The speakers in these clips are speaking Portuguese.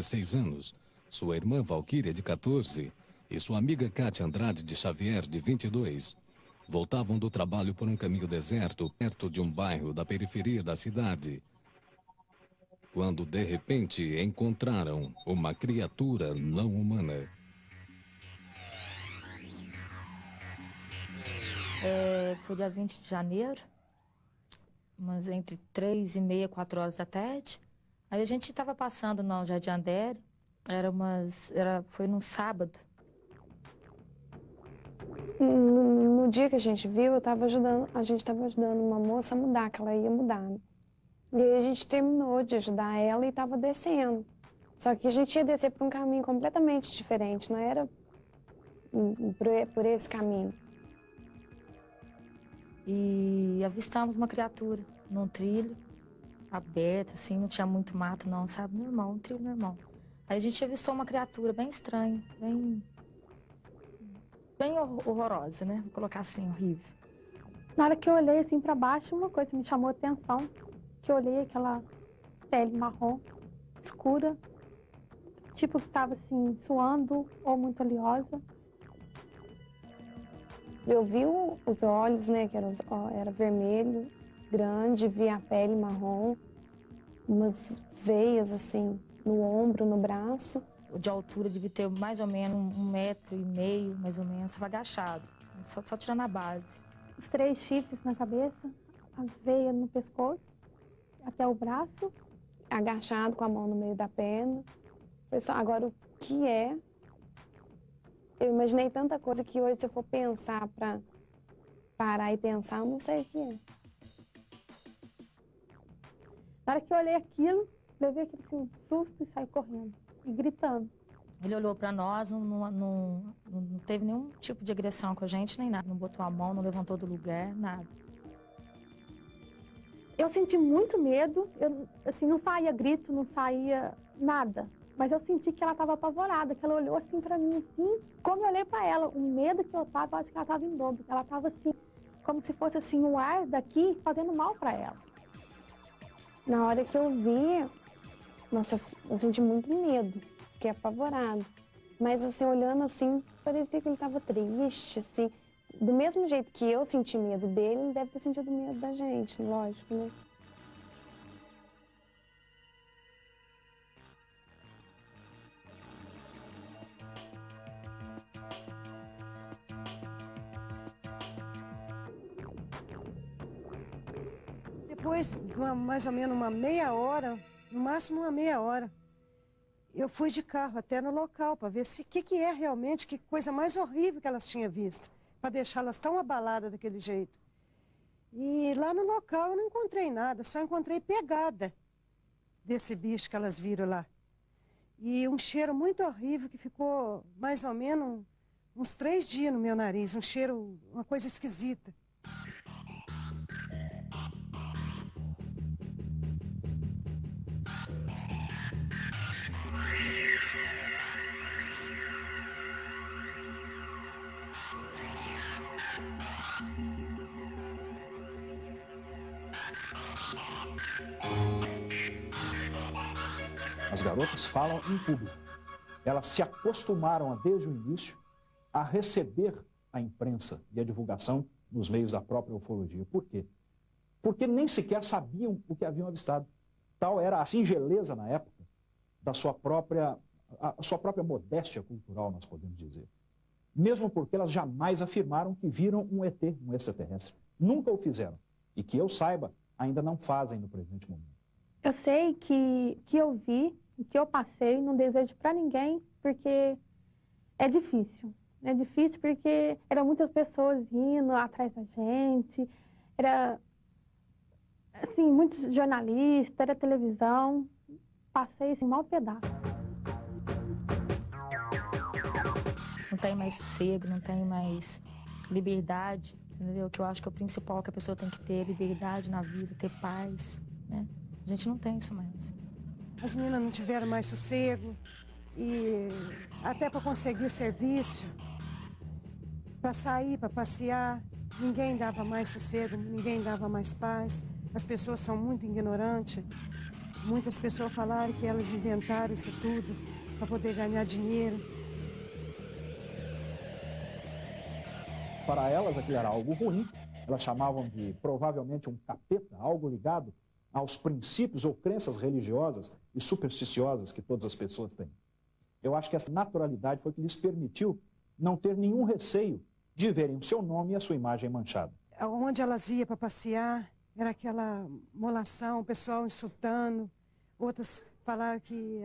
16 anos, sua irmã Valquíria, de 14, e sua amiga Cátia Andrade de Xavier, de 22, voltavam do trabalho por um caminho deserto, perto de um bairro da periferia da cidade, quando de repente encontraram uma criatura não humana. Foi dia 20 de janeiro, mas entre 3h30 e 4 horas da tarde. Aí a gente estava passando no Jardim Andere, foi num sábado. No dia que a gente viu, a gente estava ajudando uma moça a mudar, que ela ia mudar, né? E aí a gente terminou de ajudar ela e estava descendo. Só que a gente ia descer por um caminho completamente diferente, não era por esse caminho. E avistamos uma criatura num trilho aberto, assim, não tinha muito mato não, sabe? Normal, um trilho normal. Aí a gente avistou uma criatura bem estranha, bem horrorosa, né? Vou colocar assim, horrível. Na hora que eu olhei assim para baixo, uma coisa me chamou a atenção, que eu olhei aquela pele marrom, escura, tipo que estava assim, suando ou muito oleosa. Eu vi os olhos, né, que era vermelho, grande, vi a pele marrom, umas veias assim, no ombro, no braço. De altura devia ter mais ou menos 1,5 m, mais ou menos, estava agachado, só tirando a base. Os 3 chifres na cabeça, as veias no pescoço, até o braço. Agachado com a mão no meio da perna. Agora, o que é? Eu imaginei tanta coisa que hoje, se eu for pensar para parar e pensar, eu não sei o que é. Na hora que eu olhei aquilo, levei aquele assim, susto e saí correndo, e gritando. Ele olhou para nós, não teve nenhum tipo de agressão com a gente, nem nada. Não botou a mão, não levantou do lugar, nada. Eu senti muito medo, assim, não saía grito, não saía nada. Mas eu senti que ela estava apavorada, que ela olhou assim para mim, assim. Como eu olhei para ela, o medo que eu tava, eu acho que ela estava em dobro. Ela estava assim, como se fosse assim, o ar daqui fazendo mal para ela. Na hora que eu vi, nossa, eu senti muito medo, fiquei apavorada. Mas assim, olhando assim, parecia que ele estava triste, assim. Do mesmo jeito que eu senti medo dele, ele deve ter sentido medo da gente, lógico, né? Depois de mais ou menos uma meia hora, no máximo uma meia hora, eu fui de carro até no local para ver se o que é realmente, que coisa mais horrível que elas tinham visto, para deixá-las tão abaladas daquele jeito. E lá no local eu não encontrei nada, só encontrei pegada desse bicho que elas viram lá. E um cheiro muito horrível que ficou mais ou menos uns 3 dias no meu nariz, um cheiro, uma coisa esquisita. As garotas falam em público. Elas se acostumaram, desde o início, a receber a imprensa e a divulgação nos meios da própria ufologia. Por quê? Porque nem sequer sabiam o que haviam avistado. Tal era a singeleza na época da sua própria modéstia cultural, nós podemos dizer. Mesmo porque elas jamais afirmaram que viram um ET, um extraterrestre. Nunca o fizeram. E que eu saiba, ainda não fazem no presente momento. Eu sei que eu vi, que eu passei, não desejo para ninguém, porque é difícil. É difícil porque eram muitas pessoas indo atrás da gente, era, assim, muitos jornalistas, era televisão, passei assim, mau pedaço. Não tem mais sossego, não tem mais liberdade, entendeu? Que eu acho que é o principal que a pessoa tem que ter, liberdade na vida, ter paz, né? A gente não tem isso mais. As meninas não tiveram mais sossego e até para conseguir serviço, para sair, para passear, ninguém dava mais sossego, ninguém dava mais paz. As pessoas são muito ignorantes Muitas pessoas falaram que elas inventaram isso tudo para poder ganhar dinheiro. Para elas, aquilo era algo ruim. Elas chamavam de, provavelmente, um capeta, algo ligado aos princípios ou crenças religiosas e supersticiosas que todas as pessoas têm. Eu acho que essa naturalidade foi que lhes permitiu não ter nenhum receio de verem o seu nome e a sua imagem manchada. Onde elas iam para passear, era aquela molação, o pessoal insultando. Outras falaram que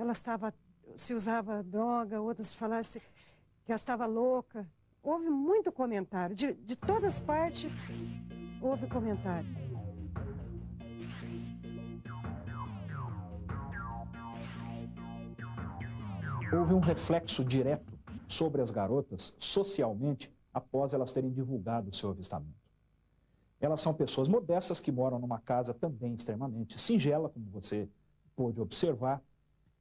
se usava droga, outras falaram que ela estava louca. Houve muito comentário, de todas as partes houve comentário. Houve um reflexo direto sobre as garotas, socialmente, após elas terem divulgado o seu avistamento. Elas são pessoas modestas que moram numa casa também extremamente singela, como você pôde observar.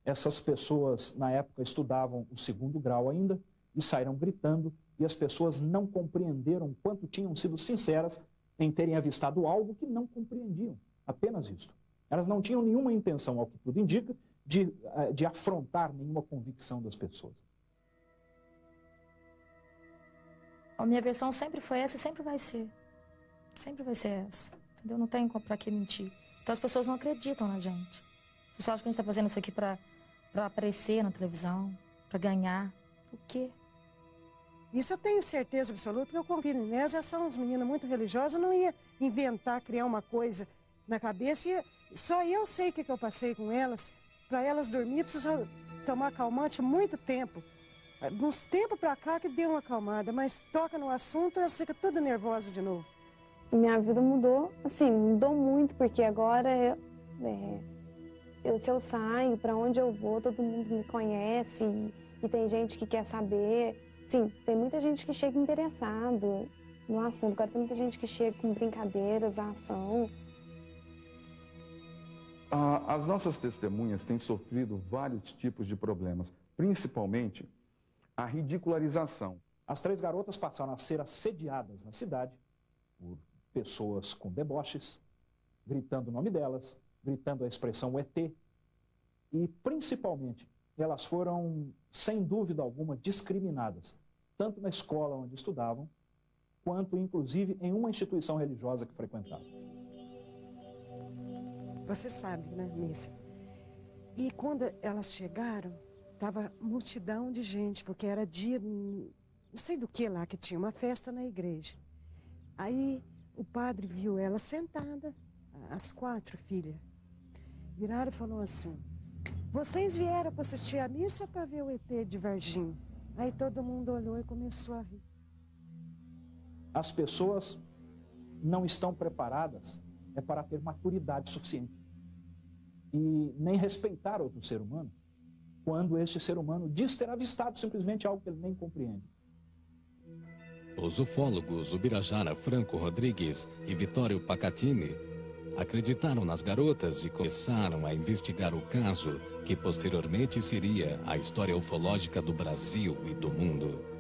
Essas pessoas, na época, estudavam o 2º grau ainda e saíram gritando, e as pessoas não compreenderam quanto tinham sido sinceras em terem avistado algo que não compreendiam, apenas isto. Elas não tinham nenhuma intenção, ao que tudo indica, de afrontar nenhuma convicção das pessoas. A minha versão sempre foi essa e sempre vai ser. Sempre vai ser essa. Entendeu? Não tem pra que mentir. Então as pessoas não acreditam na gente. As pessoas acham que a gente tá fazendo isso aqui pra aparecer na televisão, pra ganhar. O quê? Isso eu tenho certeza absoluta, porque eu convido nelas, elas são umas meninas muito religiosas, não ia inventar, criar uma coisa na cabeça. Só eu sei o que eu passei com elas. Para elas dormir, precisam tomar calmante muito tempo. Uns tempos para cá que deu uma acalmada, mas toca no assunto, elas ficam tudo nervosas de novo. Minha vida mudou, assim, mudou muito, porque agora se eu saio, para onde eu vou, todo mundo me conhece e tem gente que quer saber. Sim, tem muita gente que chega interessado no assunto, agora tem muita gente que chega com brincadeiras, ação. As nossas testemunhas têm sofrido vários tipos de problemas, principalmente a ridicularização. As 3 garotas passaram a ser assediadas na cidade por pessoas com deboches, gritando o nome delas, gritando a expressão ET. E, principalmente, elas foram, sem dúvida alguma, discriminadas, tanto na escola onde estudavam, quanto, inclusive, em uma instituição religiosa que frequentavam. Você sabe, né, Nícia? E quando elas chegaram, estava multidão de gente, porque era dia, não sei do que lá, que tinha uma festa na igreja. Aí o padre viu ela sentada, as 4 filhas. Viraram e falou assim: vocês vieram para assistir a missa ou para ver o ET de Varginha? Aí todo mundo olhou e começou a rir. As pessoas não estão preparadas para ter maturidade suficiente e nem respeitar outro ser humano quando este ser humano diz ter avistado simplesmente algo que ele nem compreende. Os ufólogos Ubirajara Franco Rodrigues e Vitório Pacatini acreditaram nas garotas e começaram a investigar o caso, que posteriormente seria a história ufológica do Brasil e do mundo.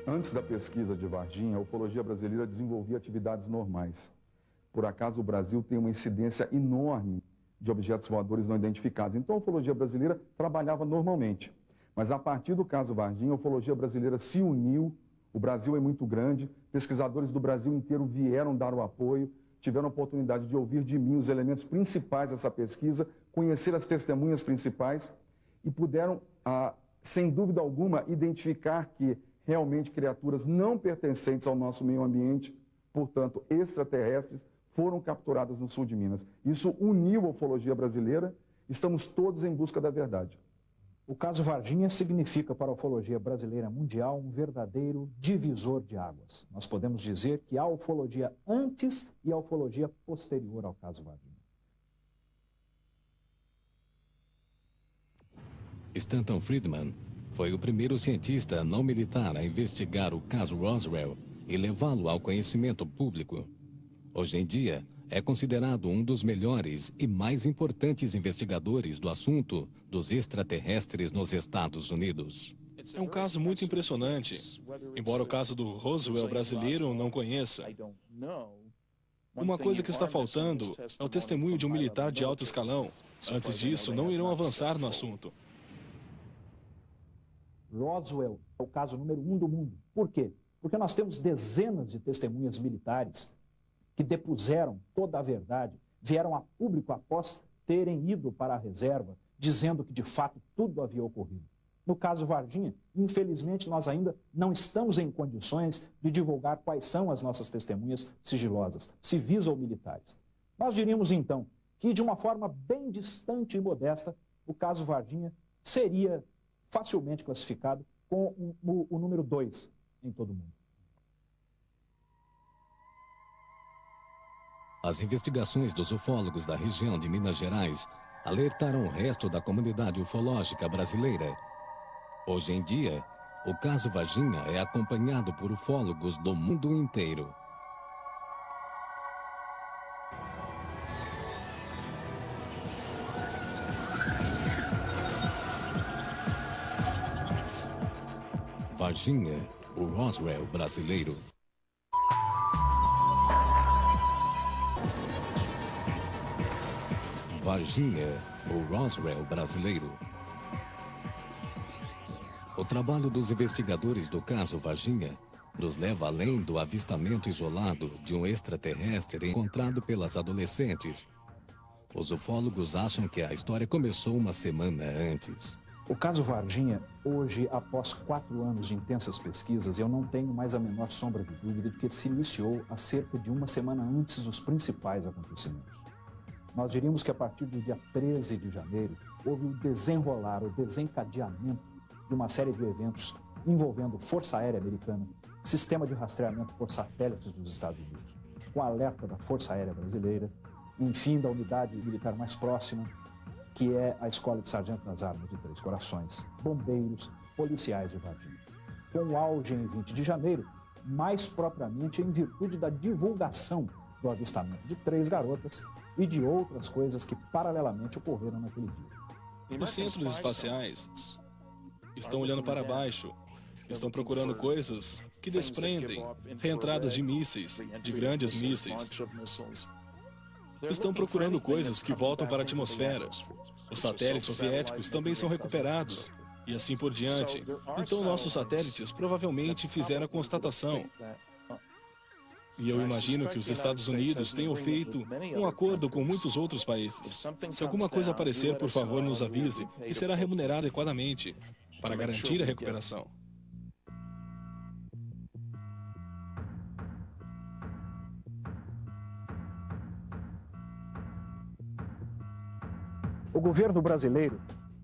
Antes da pesquisa de Varginha, a ufologia brasileira desenvolvia atividades normais. Por acaso, o Brasil tem uma incidência enorme de objetos voadores não identificados. Então, a ufologia brasileira trabalhava normalmente. Mas, a partir do caso Varginha, a ufologia brasileira se uniu. O Brasil é muito grande. Pesquisadores do Brasil inteiro vieram dar o apoio, tiveram a oportunidade de ouvir de mim os elementos principais dessa pesquisa, conhecer as testemunhas principais e puderam, sem dúvida alguma, identificar que realmente criaturas não pertencentes ao nosso meio ambiente, portanto, extraterrestres, foram capturadas no sul de Minas. Isso uniu a ufologia brasileira. Estamos todos em busca da verdade. O caso Varginha significa para a ufologia brasileira mundial um verdadeiro divisor de águas. Nós podemos dizer que há ufologia antes e a ufologia posterior ao caso Varginha. Stanton Friedman foi o primeiro cientista não militar a investigar o caso Roswell e levá-lo ao conhecimento público. Hoje em dia, é considerado um dos melhores e mais importantes investigadores do assunto dos extraterrestres nos Estados Unidos. É um caso muito impressionante. Embora o caso do Roswell brasileiro não conheça. Uma coisa que está faltando é o testemunho de um militar de alto escalão. Antes disso, não irão avançar no assunto. Roswell é o caso número 1 do mundo. Por quê? Porque nós temos dezenas de testemunhas militares que depuseram toda a verdade, vieram a público após terem ido para a reserva, dizendo que de fato tudo havia ocorrido. No caso Varginha, infelizmente nós ainda não estamos em condições de divulgar quais são as nossas testemunhas sigilosas, civis ou militares. Nós diríamos então que de uma forma bem distante e modesta, o caso Varginha seria facilmente classificado com o número 2 em todo o mundo. As investigações dos ufólogos da região de Minas Gerais alertaram o resto da comunidade ufológica brasileira. Hoje em dia, o caso Varginha é acompanhado por ufólogos do mundo inteiro. Varginha, o Roswell brasileiro. Varginha, o Roswell brasileiro. O trabalho dos investigadores do caso Varginha nos leva além do avistamento isolado de um extraterrestre encontrado pelas adolescentes. Os ufólogos acham que a história começou uma semana antes. O caso Varginha, hoje, após 4 anos de intensas pesquisas, eu não tenho mais a menor sombra de dúvida de que ele se iniciou há cerca de uma semana antes dos principais acontecimentos. Nós diríamos que a partir do dia 13 de janeiro, houve o desenrolar, o desencadeamento de uma série de eventos envolvendo Força Aérea Americana, sistema de rastreamento por satélites dos Estados Unidos, com alerta da Força Aérea Brasileira, enfim, da unidade militar mais próxima, que é a Escola de Sargento das Armas de Três Corações, bombeiros, policiais de Varginha. Com o auge em 20 de janeiro, mais propriamente em virtude da divulgação do avistamento de 3 garotas e de outras coisas que paralelamente ocorreram naquele dia. Os centros espaciais estão olhando para baixo, estão procurando coisas que desprendem reentradas de mísseis, de grandes mísseis. Estão procurando coisas que voltam para a atmosfera. Os satélites soviéticos também são recuperados, e assim por diante. Então nossos satélites provavelmente fizeram a constatação. E eu imagino que os Estados Unidos tenham feito um acordo com muitos outros países. Se alguma coisa aparecer, por favor, nos avise, e será remunerado adequadamente para garantir a recuperação. O governo brasileiro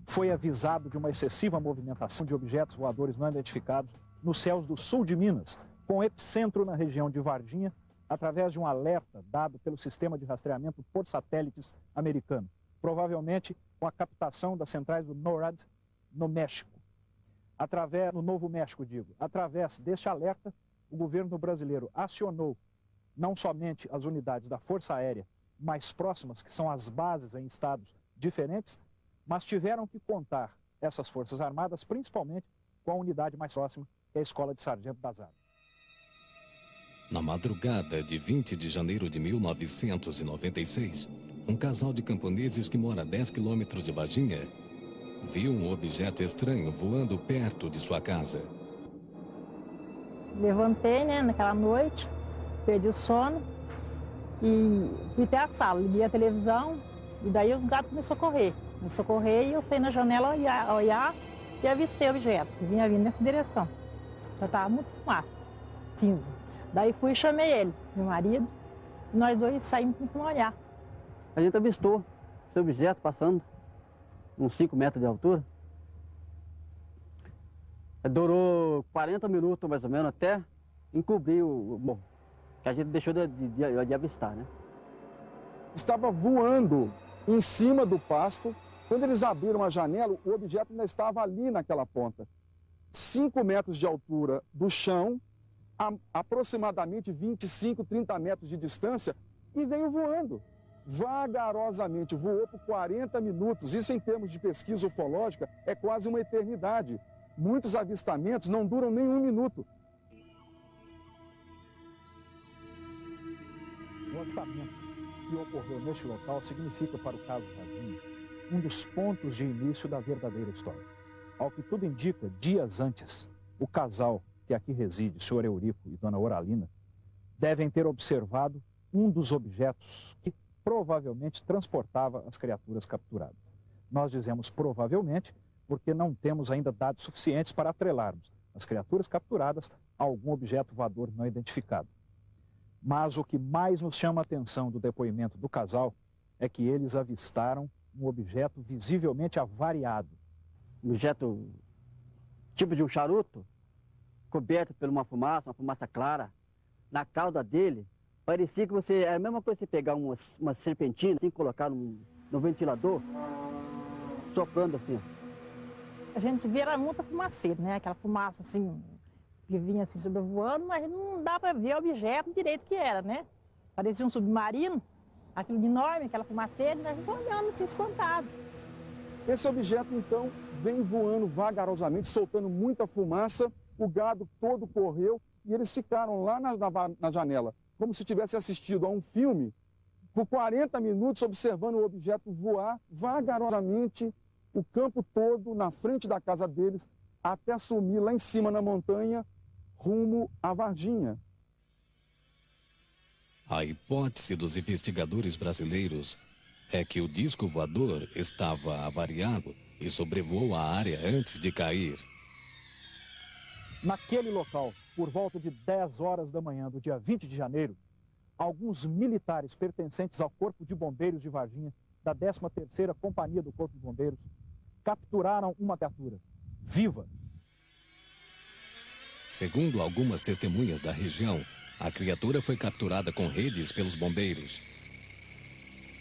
foi avisado de uma excessiva movimentação de objetos voadores não identificados nos céus do sul de Minas, com epicentro na região de Varginha, através de um alerta dado pelo sistema de rastreamento por satélites americano, provavelmente com a captação das centrais do NORAD no México. No Novo México, através deste alerta, o governo brasileiro acionou não somente as unidades da Força Aérea mais próximas, que são as bases em estados diferentes, mas tiveram que contar essas Forças Armadas, principalmente com a unidade mais próxima, que é a Escola de Sargento das Armas. Na madrugada de 20 de janeiro de 1996, um casal de camponeses que mora a 10 quilômetros de Varginha viu um objeto estranho voando perto de sua casa. Levantei, naquela noite, perdi o sono e fui até a sala, liguei a televisão. E daí os gatos me socorrer e eu saí na janela olhar e avistei o objeto, que vinha vindo nessa direção. Só estava muito fumaça, cinza. Daí fui e chamei ele, meu marido, e nós dois saímos e começamos a olhar. A gente avistou esse objeto passando, uns 5 metros de altura. Durou 40 minutos mais ou menos até encobrir bom, que a gente deixou de avistar, né? Estava voando em cima do pasto. Quando eles abriram a janela, o objeto ainda estava ali naquela ponta. 5 metros de altura do chão, a aproximadamente 25, 30 metros de distância, e veio voando. Vagarosamente, voou por 40 minutos. Isso, em termos de pesquisa ufológica, é quase uma eternidade. Muitos avistamentos não duram nem 1 minuto. afastamento que ocorreu neste local significa para o caso Varginha um dos pontos de início da verdadeira história. Ao que tudo indica, dias antes, o casal que aqui reside, o senhor Eurico e dona Oralina, devem ter observado um dos objetos que provavelmente transportava as criaturas capturadas. Nós dizemos provavelmente porque não temos ainda dados suficientes para atrelarmos as criaturas capturadas a algum objeto voador não identificado. Mas o que mais nos chama a atenção do depoimento do casal é que eles avistaram um objeto visivelmente avariado. Um objeto tipo de um charuto, coberto por uma fumaça clara. Na cauda dele, parecia que você... É a mesma coisa que você pegar uma serpentina, assim, colocar no ventilador, soprando assim. A gente via era muita fumaceira, né? Aquela fumaça assim, que vinha assim sobrevoando, mas não dá para ver o objeto direito que era, né? Parecia um submarino, aquilo de enorme, aquela fumaceira, e nós ficamos olhando assim, espantado. Esse objeto, então, vem voando vagarosamente, soltando muita fumaça, o gado todo correu e eles ficaram lá na janela, como se tivessem assistido a um filme, por 40 minutos observando o objeto voar vagarosamente o campo todo na frente da casa deles, até sumir lá em cima na montanha, rumo a Varginha. A hipótese dos investigadores brasileiros é que o disco voador estava avariado e sobrevoou a área antes de cair. Naquele local, por volta de 10 horas da manhã do dia 20 de janeiro, alguns militares pertencentes ao Corpo de Bombeiros de Varginha, da 13ª Companhia do Corpo de Bombeiros, capturaram uma criatura viva. Segundo algumas testemunhas da região, a criatura foi capturada com redes pelos bombeiros.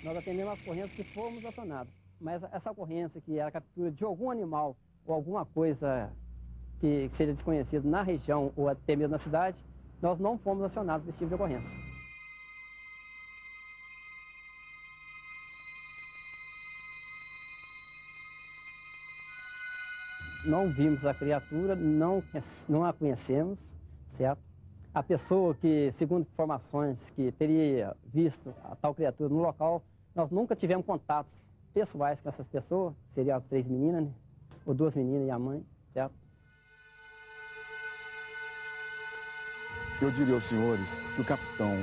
Nós atendemos as ocorrências que fomos acionados, mas essa ocorrência que era a captura de algum animal ou alguma coisa que seja desconhecido na região ou até mesmo na cidade, nós não fomos acionados desse tipo de ocorrência. Não vimos a criatura, não a conhecemos, certo? A pessoa que, segundo informações, que teria visto a tal criatura no local, nós nunca tivemos contatos pessoais com essas pessoas, seriam as 3 meninas, né? Ou 2 meninas e a mãe, certo? Eu diria aos senhores que o capitão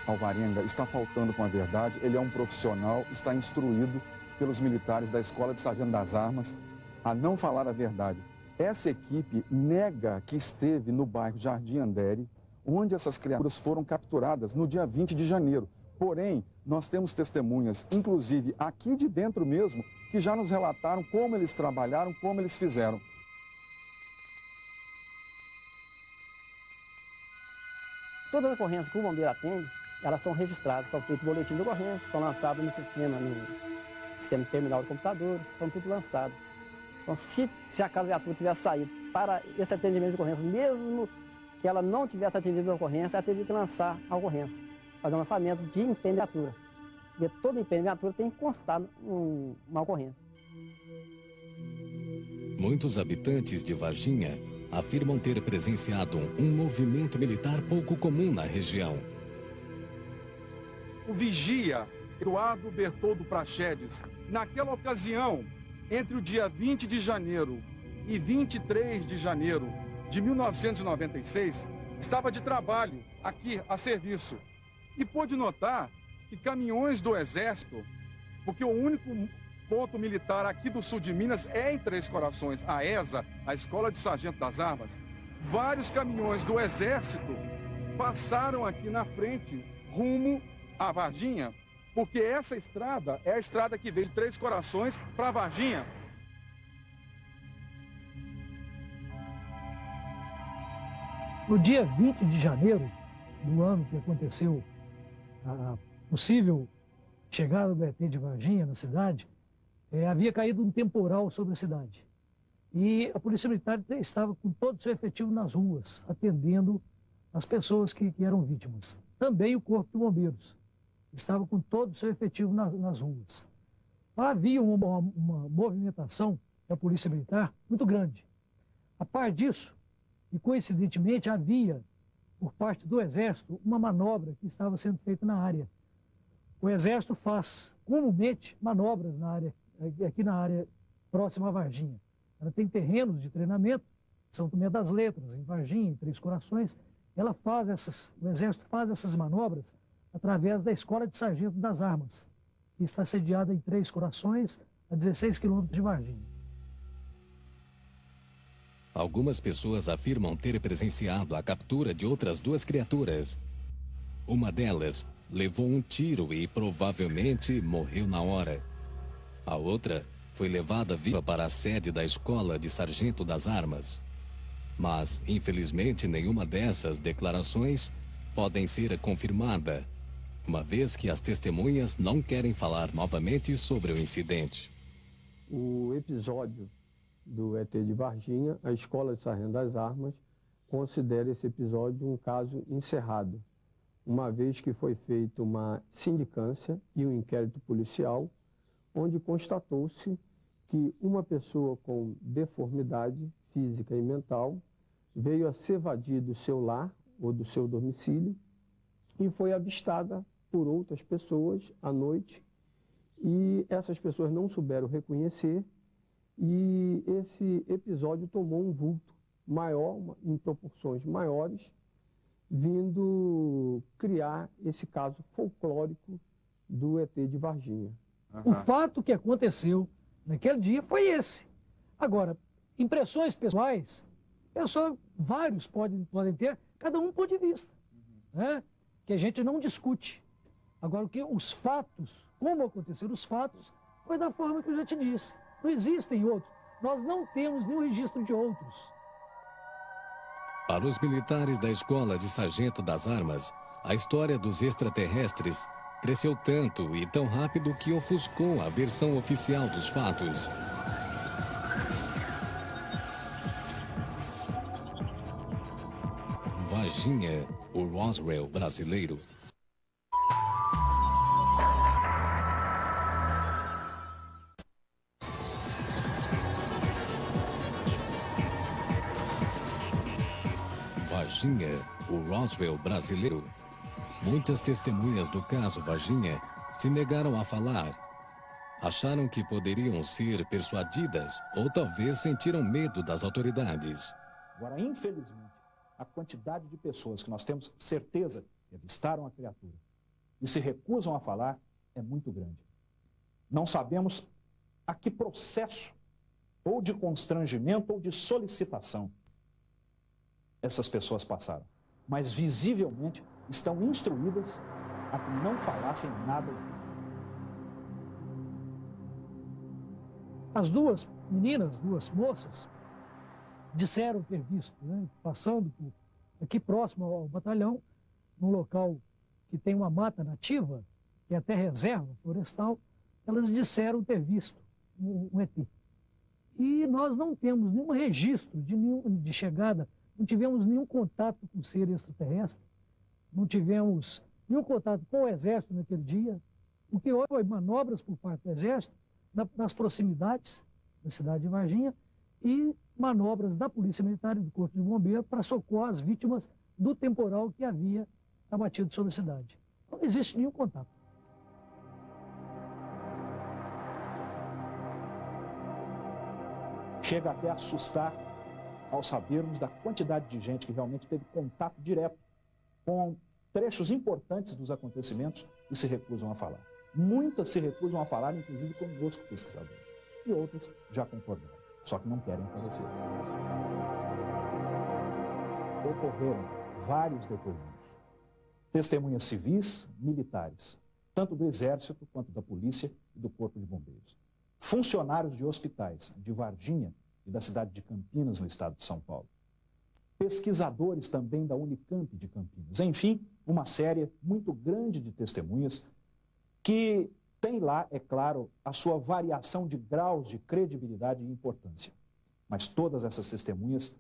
Alvarenga está faltando com a verdade. Ele é um profissional, está instruído pelos militares da Escola de Sargento das Armas a não falar a verdade. Essa equipe nega que esteve no bairro Jardim Andere, onde essas criaturas foram capturadas no dia 20 de janeiro. Porém, nós temos testemunhas, inclusive aqui de dentro mesmo, que já nos relataram como eles trabalharam, como eles fizeram. Todas as ocorrências que o bombeiro atende, elas são registradas, são feitos boletim de ocorrência, são lançados no sistema terminal de computadores, são tudo lançados. Então, se a viatura tivesse saído para esse atendimento de ocorrência, mesmo que ela não tivesse atendido a ocorrência, ela teria que lançar a ocorrência, fazer um lançamento de empenho de viatura. Porque todo empenho de viatura tem que constar uma ocorrência. Muitos habitantes de Varginha afirmam ter presenciado um movimento militar pouco comum na região. O vigia Eduardo Bertoldo Praxedes, naquela ocasião, entre o dia 20 de janeiro e 23 de janeiro de 1996, estava de trabalho aqui a serviço e pôde notar que caminhões do Exército, porque o único ponto militar aqui do sul de Minas é em Três Corações, a ESA, a Escola de Sargento das Armas, vários caminhões do Exército passaram aqui na frente, rumo a Varginha, porque essa estrada é a estrada que vem de Três Corações para Varginha. No dia 20 de janeiro do ano que aconteceu a possível chegada do ET de Varginha na cidade, havia caído um temporal sobre a cidade. E a Polícia Militar estava com todo o seu efetivo nas ruas, atendendo as pessoas que eram vítimas. Também o Corpo de Bombeiros estava com todo o seu efetivo nas ruas. Havia uma movimentação da Polícia Militar muito grande. A par disso, e coincidentemente havia, por parte do Exército, uma manobra que estava sendo feita na área, o Exército faz comumente manobras aqui na área próxima à Varginha. Ela tem terrenos de treinamento, São Tomé das Letras, em Varginha, em Três Corações. O Exército faz essas manobras através da Escola de Sargento das Armas, que está sediada em Três Corações, a 16 quilômetros de Varginha. Algumas pessoas afirmam ter presenciado a captura de outras duas criaturas. Uma delas levou um tiro e provavelmente morreu na hora. A outra foi levada viva para a sede da Escola de Sargento das Armas. Mas, infelizmente, nenhuma dessas declarações podem ser confirmada, uma vez que as testemunhas não querem falar novamente sobre o incidente. O episódio do ET de Varginha, a Escola de Sargento das Armas considera esse episódio um caso encerrado, uma vez que foi feita uma sindicância e um inquérito policial, onde constatou-se que uma pessoa com deformidade física e mental veio a se evadir do seu lar ou do seu domicílio e foi avistada por outras pessoas à noite, e essas pessoas não souberam reconhecer, e esse episódio tomou um vulto maior, em proporções maiores, vindo criar esse caso folclórico do ET de Varginha. O fato que aconteceu naquele dia foi esse. Agora, impressões pessoais, vários podem ter, cada um ponto de vista, né? Que a gente não discute. Agora, os fatos, como aconteceram os fatos, foi da forma que eu já te disse. Não existem outros. Nós não temos nenhum registro de outros. Para os militares da Escola de Sargento das Armas, a história dos extraterrestres cresceu tanto e tão rápido que ofuscou a versão oficial dos fatos. Varginha, o Roswell brasileiro. Varginha, o Roswell brasileiro. Muitas testemunhas do caso Varginha se negaram a falar. Acharam que poderiam ser persuadidas ou talvez sentiram medo das autoridades. Agora, infelizmente, a quantidade de pessoas que nós temos certeza que avistaram a criatura e se recusam a falar é muito grande. Não sabemos a que processo, ou de constrangimento, ou de solicitação, essas pessoas passaram. Mas, visivelmente, estão instruídas a que não falassem nada. As duas meninas, duas moças, disseram ter visto, né, passando aqui próximo ao batalhão, num local que tem uma mata nativa, que é até reserva florestal, elas disseram ter visto um ET. E nós não temos nenhum registro de chegada, não tivemos nenhum contato com o ser extraterrestre, não tivemos nenhum contato com o Exército naquele dia. O que houve foi manobras por parte do Exército nas proximidades da cidade de Varginha e manobras da Polícia Militar e do Corpo de Bombeiros para socorrer as vítimas do temporal que havia abatido sobre a cidade. Não existe nenhum contato. Chega até a assustar ao sabermos da quantidade de gente que realmente teve contato direto com trechos importantes dos acontecimentos e se recusam a falar. Muitas se recusam a falar, inclusive conosco, pesquisadores. E outras já concordaram, só que não querem aparecer. Ocorreram vários depoimentos. Testemunhas civis, militares, tanto do Exército quanto da Polícia e do Corpo de Bombeiros. Funcionários de hospitais de Varginha e da cidade de Campinas, no estado de São Paulo. Pesquisadores também da Unicamp de Campinas. Enfim, uma série muito grande de testemunhas que tem lá, é claro, a sua variação de graus de credibilidade e importância. Mas todas essas testemunhas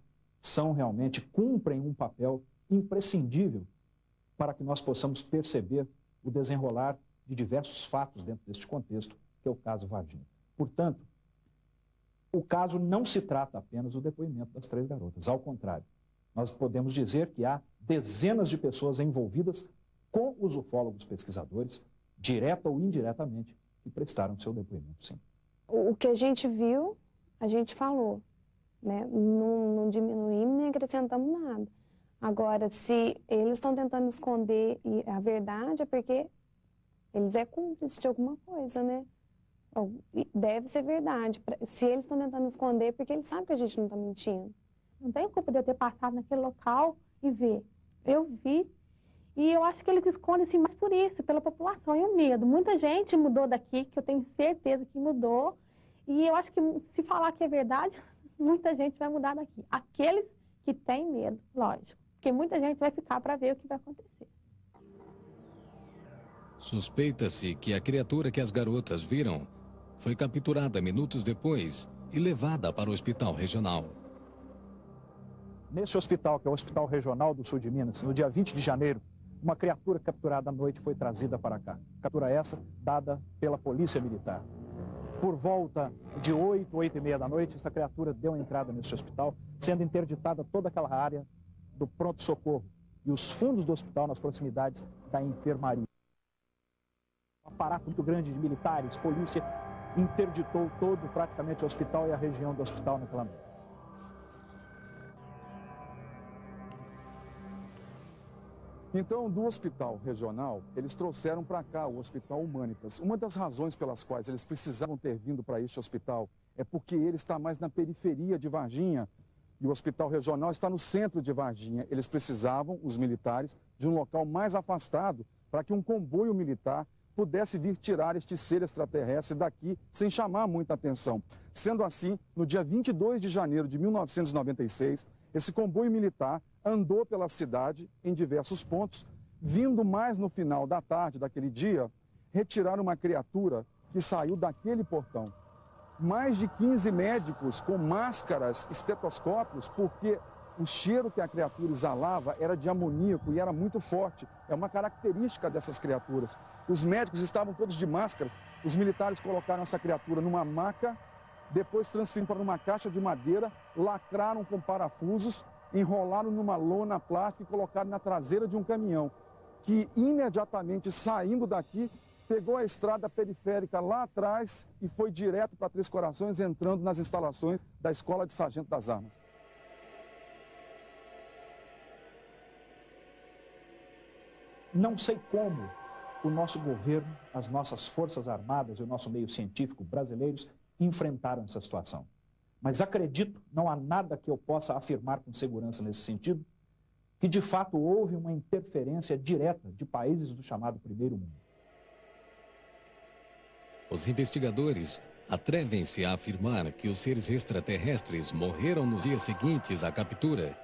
cumprem um papel imprescindível para que nós possamos perceber o desenrolar de diversos fatos dentro deste contexto, que é o caso Varginha. Portanto, o caso não se trata apenas do depoimento das três garotas. Ao contrário, nós podemos dizer que há dezenas de pessoas envolvidas com os ufólogos pesquisadores direta ou indiretamente, que prestaram seu depoimento, sim. O que a gente viu, a gente falou, né? Não diminuímos nem acrescentamos nada. Agora, se eles estão tentando esconder a verdade, é porque eles é cúmplice de alguma coisa, né? Deve ser verdade. Se eles estão tentando esconder, é porque eles sabem que a gente não está mentindo. Não tem culpa de eu ter passado naquele local e ver. Eu vi. E eu acho que eles escondem assim mais por isso, pela população e o medo. Muita gente mudou daqui, que eu tenho certeza que mudou. E eu acho que se falar que é verdade, muita gente vai mudar daqui. Aqueles que têm medo, lógico. Porque muita gente vai ficar para ver o que vai acontecer. Suspeita-se que a criatura que as garotas viram foi capturada minutos depois e levada para o hospital regional. Nesse hospital, que é o Hospital Regional do Sul de Minas, no dia 20 de janeiro, uma criatura capturada à noite foi trazida para cá. Captura essa dada pela Polícia Militar. Por volta de 8, 8h30 da noite, essa criatura deu entrada nesse hospital, sendo interditada toda aquela área do pronto-socorro e os fundos do hospital nas proximidades da enfermaria. Um aparato muito grande de militares, polícia, interditou todo praticamente o hospital e a região do hospital naquela noite. Então, do hospital regional, eles trouxeram para cá o Hospital Humanitas. Uma das razões pelas quais eles precisavam ter vindo para este hospital é porque ele está mais na periferia de Varginha e o hospital regional está no centro de Varginha. Eles precisavam, os militares, de um local mais afastado para que um comboio militar pudesse vir tirar este ser extraterrestre daqui sem chamar muita atenção. Sendo assim, no dia 22 de janeiro de 1996, esse comboio militar andou pela cidade em diversos pontos, vindo mais no final da tarde daquele dia, retirar uma criatura que saiu daquele portão. Mais de 15 médicos com máscaras, estetoscópios, porque o cheiro que a criatura exalava era de amoníaco e era muito forte. É uma característica dessas criaturas. Os médicos estavam todos de máscaras. Os militares colocaram essa criatura numa maca, depois transferiram para uma caixa de madeira, lacraram com parafusos, enrolaram numa lona plástica e colocaram na traseira de um caminhão, que imediatamente saindo daqui, pegou a estrada periférica lá atrás e foi direto para Três Corações, entrando nas instalações da Escola de Sargento das Armas. Não sei como o nosso governo, as nossas forças armadas e o nosso meio científico brasileiros enfrentaram essa situação. Mas acredito, não há nada que eu possa afirmar com segurança nesse sentido, que de fato houve uma interferência direta de países do chamado Primeiro Mundo. Os investigadores atrevem-se a afirmar que os seres extraterrestres morreram nos dias seguintes à captura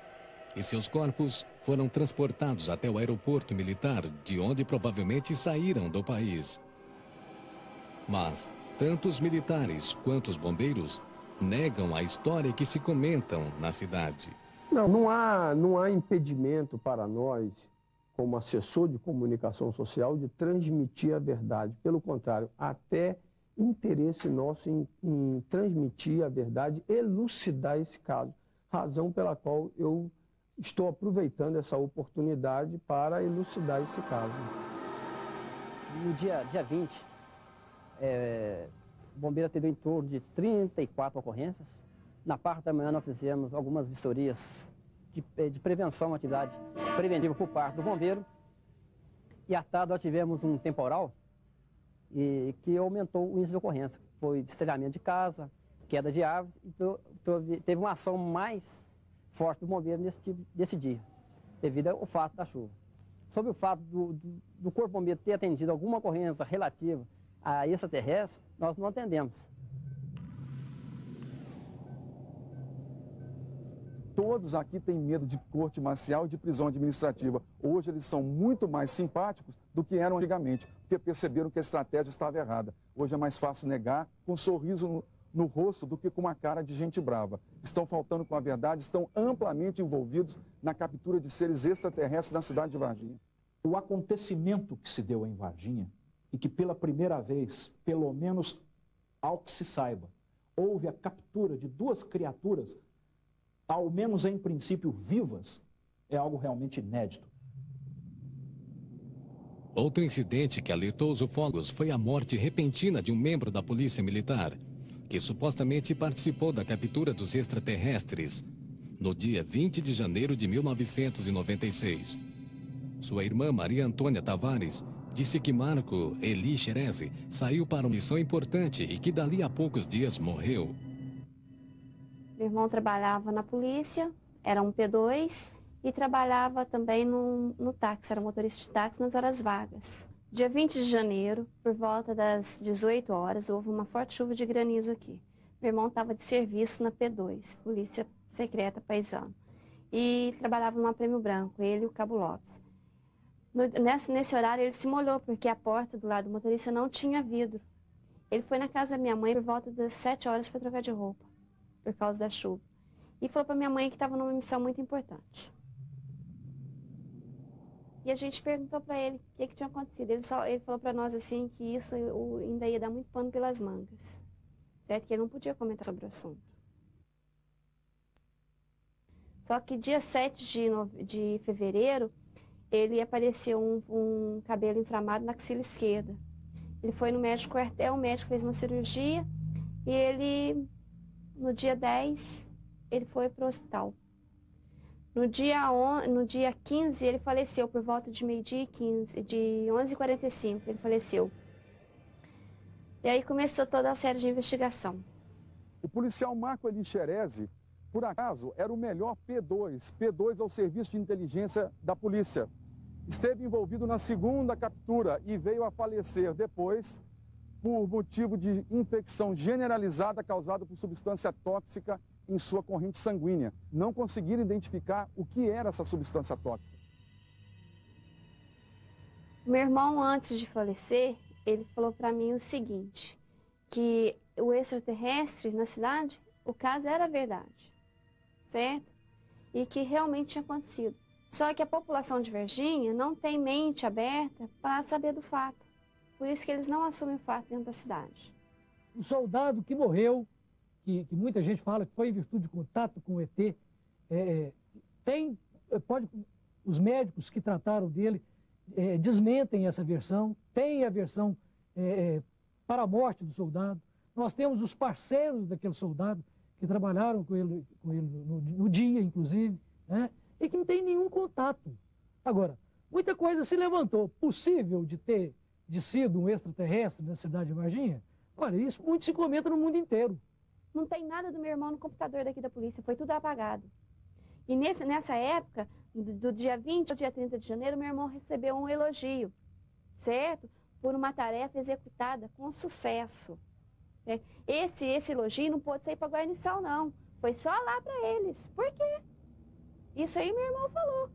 e seus corpos foram transportados até o aeroporto militar, de onde provavelmente saíram do país. Mas tanto os militares quanto os bombeiros negam a história que se comentam na cidade. Não há impedimento para nós, como assessor de comunicação social, de transmitir a verdade. Pelo contrário, até interesse nosso em transmitir a verdade, elucidar esse caso. Razão pela qual eu estou aproveitando essa oportunidade para elucidar esse caso. No dia 20, o bombeiro atendeu em torno de 34 ocorrências. Na parte da manhã nós fizemos algumas vistorias de prevenção, atividade preventiva por parte do bombeiro. E à tarde nós tivemos um temporal que aumentou o índice de ocorrência. Foi destelhamento de casa, queda de árvores, então teve uma ação mais forte do bombeiro nesse dia, devido ao fato da chuva. Sobre o fato do Corpo Bombeiro ter atendido alguma ocorrência relativa a extraterrestre, nós não atendemos. Todos aqui têm medo de corte marcial e de prisão administrativa. Hoje eles são muito mais simpáticos do que eram antigamente, porque perceberam que a estratégia estava errada. Hoje é mais fácil negar com um sorriso no rosto do que com uma cara de gente brava. Estão faltando com a verdade, estão amplamente envolvidos na captura de seres extraterrestres na cidade de Varginha. O acontecimento que se deu em Varginha, e que pela primeira vez, pelo menos ao que se saiba, houve a captura de duas criaturas, ao menos em princípio vivas, é algo realmente inédito. Outro incidente que alertou os ufólogos foi a morte repentina de um membro da Polícia Militar, que supostamente participou da captura dos extraterrestres, no dia 20 de janeiro de 1996. Sua irmã Maria Antônia Tavares disse que Marco Eli Xerezi saiu para uma missão importante e que dali a poucos dias morreu. Meu irmão trabalhava na polícia, era um P2 e trabalhava também no táxi, era motorista de táxi nas horas vagas. Dia 20 de janeiro, por volta das 18 horas, houve uma forte chuva de granizo aqui. Meu irmão estava de serviço na P2, Polícia Secreta Paisano, e trabalhava numa Prêmio Branco, ele e o Cabo Lopes. Nesse horário ele se molhou, porque a porta do lado do motorista não tinha vidro. Ele foi na casa da minha mãe por volta das 7 horas para trocar de roupa, por causa da chuva. E falou para minha mãe que estava numa missão muito importante. E a gente perguntou para ele o que tinha acontecido. Ele falou para nós assim que isso ainda ia dar muito pano pelas mangas. Certo? Que ele não podia comentar sobre o assunto. Só que dia 7 de fevereiro, ele apareceu um cabelo inflamado na axila esquerda. Ele foi no médico quartel, o médico fez uma cirurgia e ele, no dia 10, ele foi para o hospital. No dia 15, ele faleceu por volta de meio-dia e 15, de 11h45, ele faleceu. E aí começou toda a série de investigação. O policial Marco Eli Xerezi, por acaso, era o melhor P2. P2 é o Serviço de Inteligência da Polícia. Esteve envolvido na segunda captura e veio a falecer depois por motivo de infecção generalizada causada por substância tóxica em sua corrente sanguínea. Não conseguiram identificar o que era essa substância tóxica. Meu irmão, antes de falecer, ele falou para mim o seguinte, que o extraterrestre na cidade, o caso era verdade, certo? E que realmente tinha acontecido. Só que a população de Varginha não tem mente aberta para saber do fato. Por isso que eles não assumem o fato dentro da cidade. O soldado que morreu, que muita gente fala que foi em virtude de contato com o ET, os médicos que trataram dele desmentem essa versão, tem a versão para a morte do soldado. Nós temos os parceiros daquele soldado que trabalharam com ele no dia, inclusive, né? E que não tem nenhum contato. Agora, muita coisa se levantou. Possível de sido um extraterrestre na cidade de Varginha? Olha, isso muito se comenta no mundo inteiro. Não tem nada do meu irmão no computador daqui da polícia, foi tudo apagado. E nessa época, do dia 20 ao dia 30 de janeiro, meu irmão recebeu um elogio, certo? Por uma tarefa executada com sucesso. Certo? Esse elogio não pôde sair para a guarnição, não. Foi só lá para eles. Por quê? Isso aí meu irmão falou.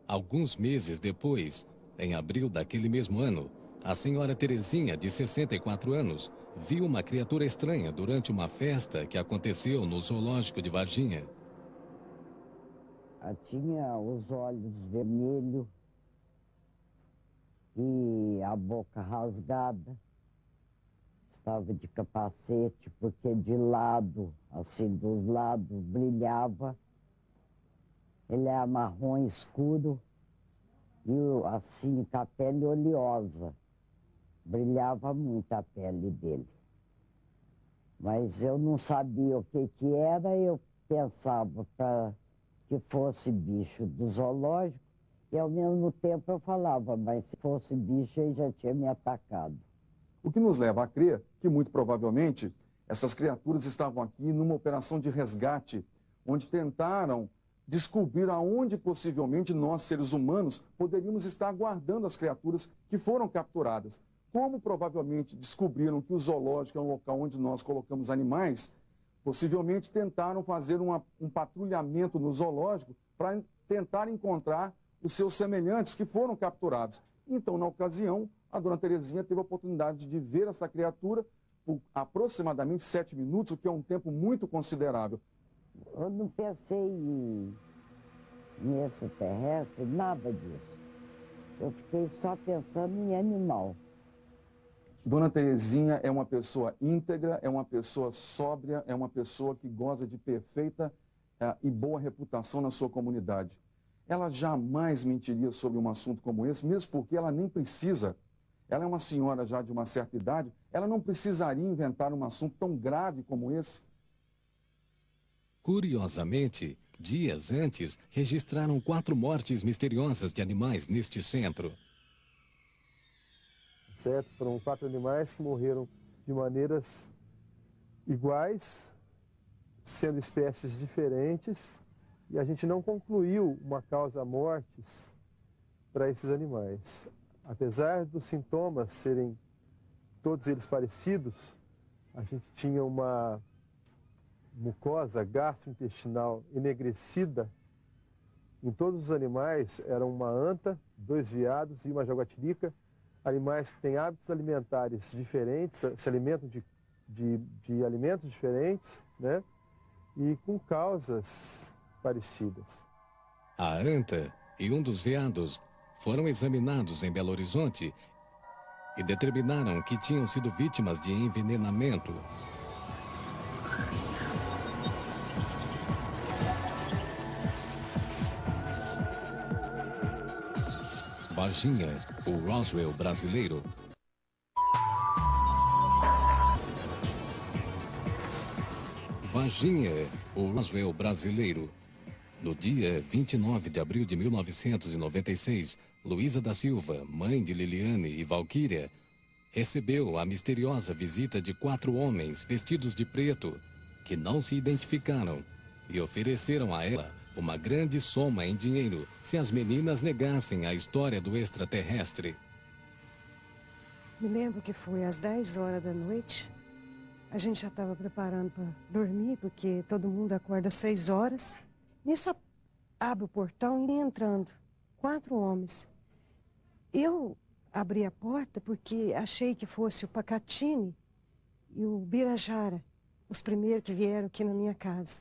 Alguns meses depois, em abril daquele mesmo ano, a senhora Terezinha, de 64 anos, viu uma criatura estranha durante uma festa que aconteceu no zoológico de Varginha. Ela tinha os olhos vermelhos e a boca rasgada. Estava de capacete, porque de lado, assim, dos lados, brilhava. Ele é marrom escuro e, assim, com a pele oleosa. Brilhava muito a pele dele. Mas eu não sabia o que era, eu pensava para que fosse bicho do zoológico e, ao mesmo tempo, eu falava, mas se fosse bicho, ele já tinha me atacado. O que nos leva a crer que, muito provavelmente, essas criaturas estavam aqui numa operação de resgate, onde tentaram descobrir aonde possivelmente nós, seres humanos, poderíamos estar guardando as criaturas que foram capturadas. Como provavelmente descobriram que o zoológico é um local onde nós colocamos animais, possivelmente tentaram fazer um patrulhamento no zoológico para tentar encontrar os seus semelhantes que foram capturados. Então, na ocasião, a dona Terezinha teve a oportunidade de ver essa criatura por aproximadamente 7 minutos, o que é um tempo muito considerável. Eu não pensei em extraterrestre, nada disso. Eu fiquei só pensando em animal. Dona Terezinha é uma pessoa íntegra, é uma pessoa sóbria, é uma pessoa que goza de perfeita e boa reputação na sua comunidade. ela jamais mentiria sobre um assunto como esse, mesmo porque ela nem precisa. Ela é uma senhora já de uma certa idade, ela não precisaria inventar um assunto tão grave como esse. Curiosamente, dias antes, registraram 4 mortes misteriosas de animais neste centro. Certo? Foram 4 animais que morreram de maneiras iguais, sendo espécies diferentes, e a gente não concluiu uma causa-mortes para esses animais. Apesar dos sintomas serem todos eles parecidos, a gente tinha uma mucosa gastrointestinal enegrecida em todos os animais. Era uma anta, 2 veados e uma jaguatirica, animais que têm hábitos alimentares diferentes, se alimentam de alimentos diferentes, né? E com causas parecidas. A anta e um dos veados foram examinados em Belo Horizonte e determinaram que tinham sido vítimas de envenenamento. Varginha, o Roswell brasileiro. Varginha, o Roswell brasileiro. No dia 29 de abril de 1996, Luísa da Silva, mãe de Liliane e Valquíria, recebeu a misteriosa visita de 4 homens vestidos de preto, que não se identificaram e ofereceram a ela uma grande soma em dinheiro se as meninas negassem a história do extraterrestre. Me lembro que foi às 10 horas da noite. A gente já estava preparando para dormir, porque todo mundo acorda às 6 horas. Nisso abre o portão e entrando 4 homens. Eu abri a porta porque achei que fosse o Pacatini e o Birajara, os primeiros que vieram aqui na minha casa.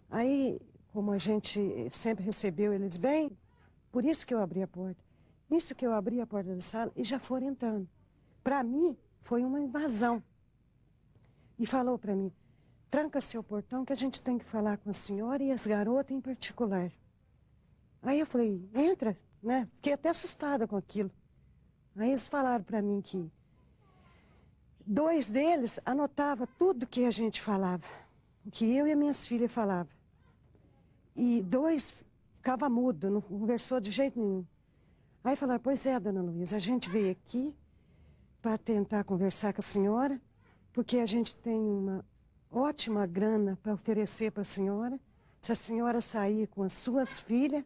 Aí, como a gente sempre recebeu eles bem, por isso que eu abri a porta. Nisso que eu abri a porta da sala e já foram entrando. Para mim, foi uma invasão. E falou para mim, tranca seu portão que a gente tem que falar com a senhora e as garotas em particular. Aí eu falei, entra, né? Fiquei até assustada com aquilo. Aí eles falaram para mim que 2 deles anotavam tudo que a gente falava, o que eu e as minhas filhas falavam. E 2 ficavam mudos, não conversou de jeito nenhum. Aí falaram, pois é, dona Luísa, a gente veio aqui para tentar conversar com a senhora, porque a gente tem uma ótima grana para oferecer para a senhora, se a senhora sair com as suas filhas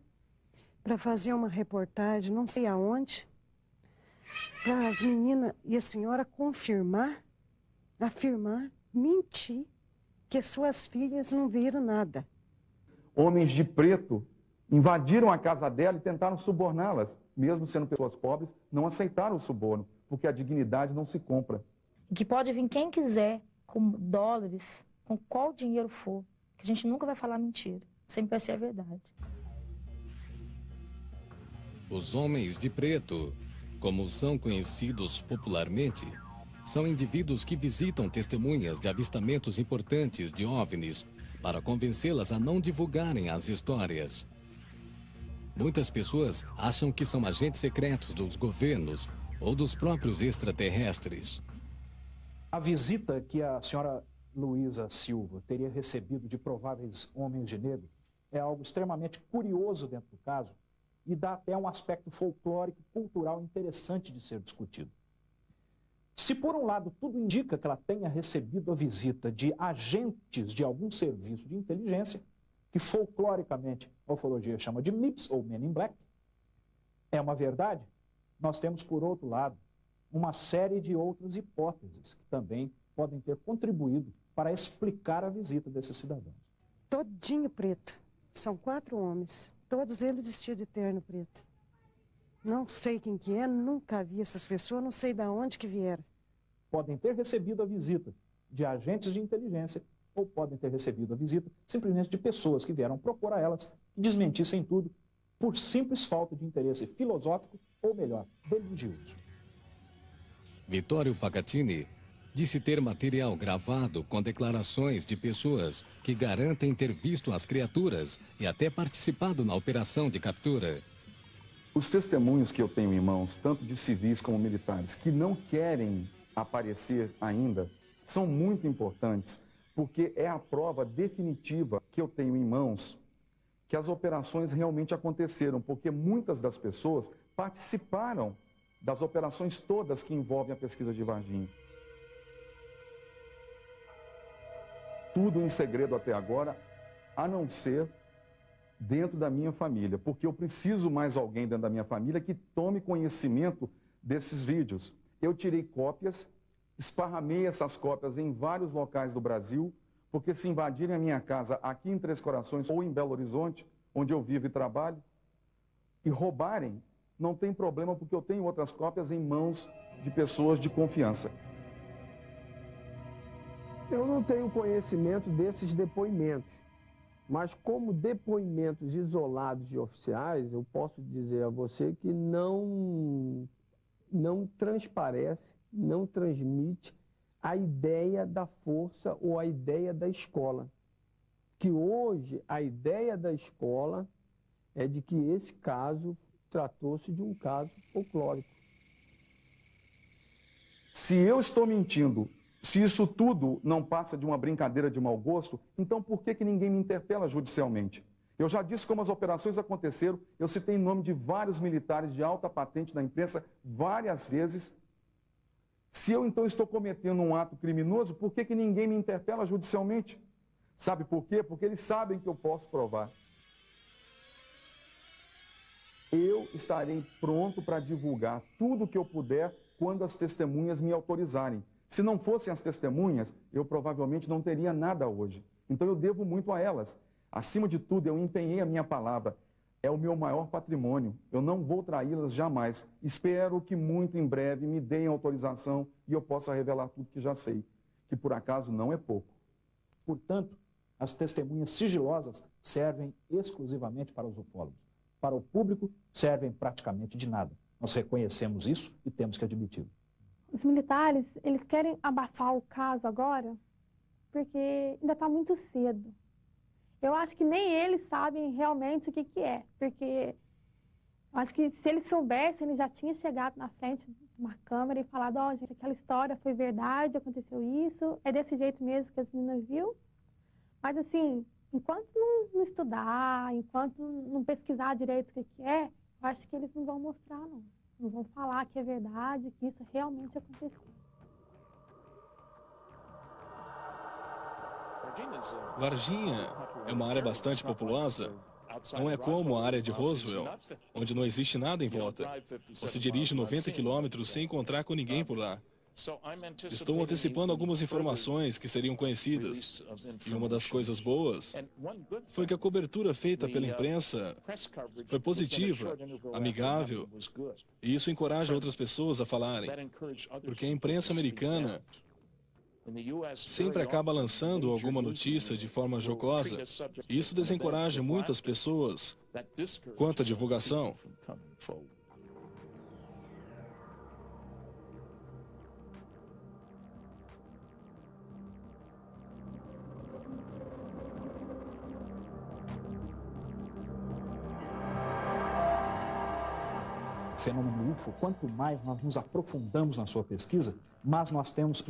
para fazer uma reportagem, não sei aonde, para as meninas e a senhora afirmar, mentir, que as suas filhas não viram nada. Homens de preto invadiram a casa dela e tentaram suborná-las. Mesmo sendo pessoas pobres, não aceitaram o suborno, porque a dignidade não se compra. Que pode vir quem quiser, com dólares, com qual dinheiro for, que a gente nunca vai falar mentira, sempre vai ser a verdade. Os homens de preto, como são conhecidos popularmente, são indivíduos que visitam testemunhas de avistamentos importantes de OVNIs para convencê-las a não divulgarem as histórias. Muitas pessoas acham que são agentes secretos dos governos ou dos próprios extraterrestres. A visita que a senhora Luísa Silva teria recebido de prováveis homens de negro é algo extremamente curioso dentro do caso e dá até um aspecto folclórico e cultural interessante de ser discutido. Se, por um lado, tudo indica que ela tenha recebido a visita de agentes de algum serviço de inteligência, que folcloricamente a ufologia chama de MIBs, ou Men in Black, é uma verdade, nós temos, por outro lado, uma série de outras hipóteses que também podem ter contribuído para explicar a visita desses cidadãos. Todinho preto. São 4 homens, todos eles vestidos de terno preto. Não sei quem que é, nunca vi essas pessoas, não sei de onde que vieram. Podem ter recebido a visita de agentes de inteligência ou podem ter recebido a visita simplesmente de pessoas que vieram procurar elas e desmentissem tudo por simples falta de interesse filosófico ou, melhor, religioso. Vittorio Pacatini Disse ter material gravado com declarações de pessoas que garantem ter visto as criaturas e até participado na operação de captura. Os testemunhos que eu tenho em mãos, tanto de civis como militares, que não querem aparecer ainda, são muito importantes, porque é a prova definitiva que eu tenho em mãos que as operações realmente aconteceram, porque muitas das pessoas participaram das operações todas que envolvem a pesquisa de Varginha. Tudo em segredo até agora, a não ser dentro da minha família, porque eu preciso mais alguém dentro da minha família que tome conhecimento desses vídeos. Eu tirei cópias, esparramei essas cópias em vários locais do Brasil, porque se invadirem a minha casa aqui em Três Corações ou em Belo Horizonte, onde eu vivo e trabalho, e roubarem, não tem problema, porque eu tenho outras cópias em mãos de pessoas de confiança. Eu não tenho conhecimento desses depoimentos, mas como depoimentos isolados de oficiais, eu posso dizer a você que não transparece, não transmite a ideia da força ou a ideia da escola. Que hoje a ideia da escola é de que esse caso tratou-se de um caso folclórico. Se eu estou mentindo, se isso tudo não passa de uma brincadeira de mau gosto, então por que ninguém me interpela judicialmente? Eu já disse como as operações aconteceram, eu citei em nome de vários militares de alta patente da imprensa várias vezes. Se eu então estou cometendo um ato criminoso, por que ninguém me interpela judicialmente? Sabe por quê? Porque eles sabem que eu posso provar. Eu estarei pronto para divulgar tudo o que eu puder quando as testemunhas me autorizarem. Se não fossem as testemunhas, eu provavelmente não teria nada hoje. Então eu devo muito a elas. Acima de tudo, eu empenhei a minha palavra. É o meu maior patrimônio. Eu não vou traí-las jamais. Espero que muito em breve me deem autorização e eu possa revelar tudo que já sei, que por acaso não é pouco. Portanto, as testemunhas sigilosas servem exclusivamente para os ufólogos. Para o público, servem praticamente de nada. Nós reconhecemos isso e temos que admiti-lo. Os militares, eles querem abafar o caso agora, porque ainda está muito cedo. Eu acho que nem eles sabem realmente o que é, porque eu acho que se eles soubessem, eles já tinham chegado na frente de uma câmera e falado, ó, gente, aquela história foi verdade, aconteceu isso, é desse jeito mesmo que as meninas viu. Mas assim, enquanto não estudar, enquanto não pesquisar direito o que é, eu acho que eles não vão mostrar, não. Não vão falar que é verdade, que isso realmente aconteceu. Varginha é uma área bastante populosa. Não é como a área de Roswell, onde não existe nada em volta. Você dirige 90 quilômetros sem encontrar com ninguém por lá. Estou antecipando algumas informações que seriam conhecidas. E uma das coisas boas foi que a cobertura feita pela imprensa foi positiva, amigável, e isso encoraja outras pessoas a falarem, porque a imprensa americana sempre acaba lançando alguma notícia de forma jocosa, e isso desencoraja muitas pessoas quanto à divulgação. Fenômeno UFO, quanto mais nós nos aprofundamos na sua pesquisa, mais nós temos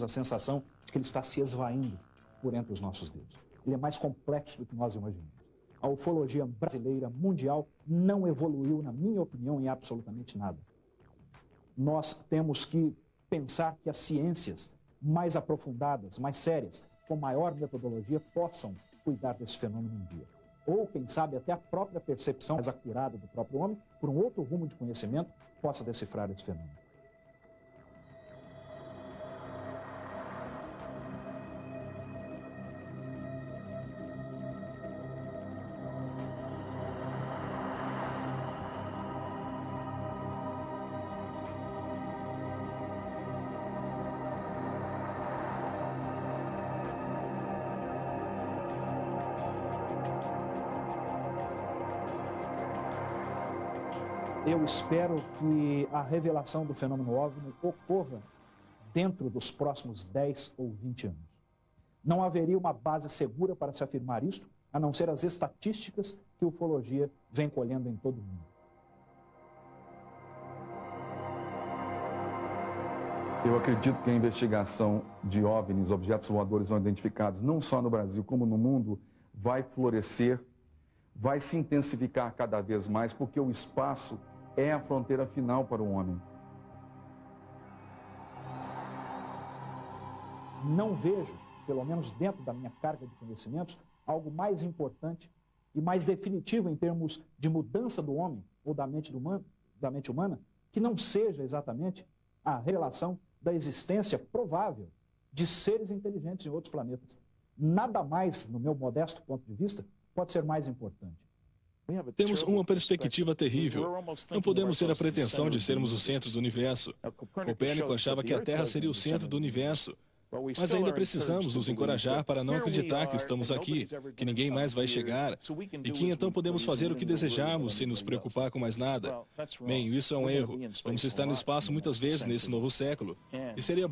a sensação de que ele está se esvaindo por entre os nossos dedos. Ele é mais complexo do que nós imaginamos. A ufologia brasileira, mundial, não evoluiu, na minha opinião, em absolutamente nada. Nós temos que pensar que as ciências mais aprofundadas, mais sérias, com maior metodologia, possam cuidar desse fenômeno um dia. Ou, quem sabe, até a própria percepção mais acurada do próprio homem, por um outro rumo de conhecimento, possa decifrar esse fenômeno. Eu espero que a revelação do fenômeno OVNI ocorra dentro dos próximos 10 ou 20 anos. Não haveria uma base segura para se afirmar isto, a não ser as estatísticas que a ufologia vem colhendo em todo o mundo. Eu acredito que a investigação de OVNIs, objetos voadores não identificados, não só no Brasil como no mundo, vai florescer, vai se intensificar cada vez mais, porque o espaço é a fronteira final para o homem. Não vejo, pelo menos dentro da minha carga de conhecimentos, algo mais importante e mais definitivo em termos de mudança do homem ou da mente humana, que não seja exatamente a revelação da existência provável de seres inteligentes em outros planetas. Nada mais, no meu modesto ponto de vista, pode ser mais importante. Temos uma perspectiva terrível. Não podemos ter a pretensão de sermos o centro do universo. Copérnico achava que a Terra seria o centro do universo. Mas ainda precisamos nos encorajar para não acreditar que estamos aqui, que ninguém mais vai chegar, e que então podemos fazer o que desejamos sem nos preocupar com mais nada. Bem, isso é um erro. Vamos estar no espaço muitas vezes nesse novo século. E seria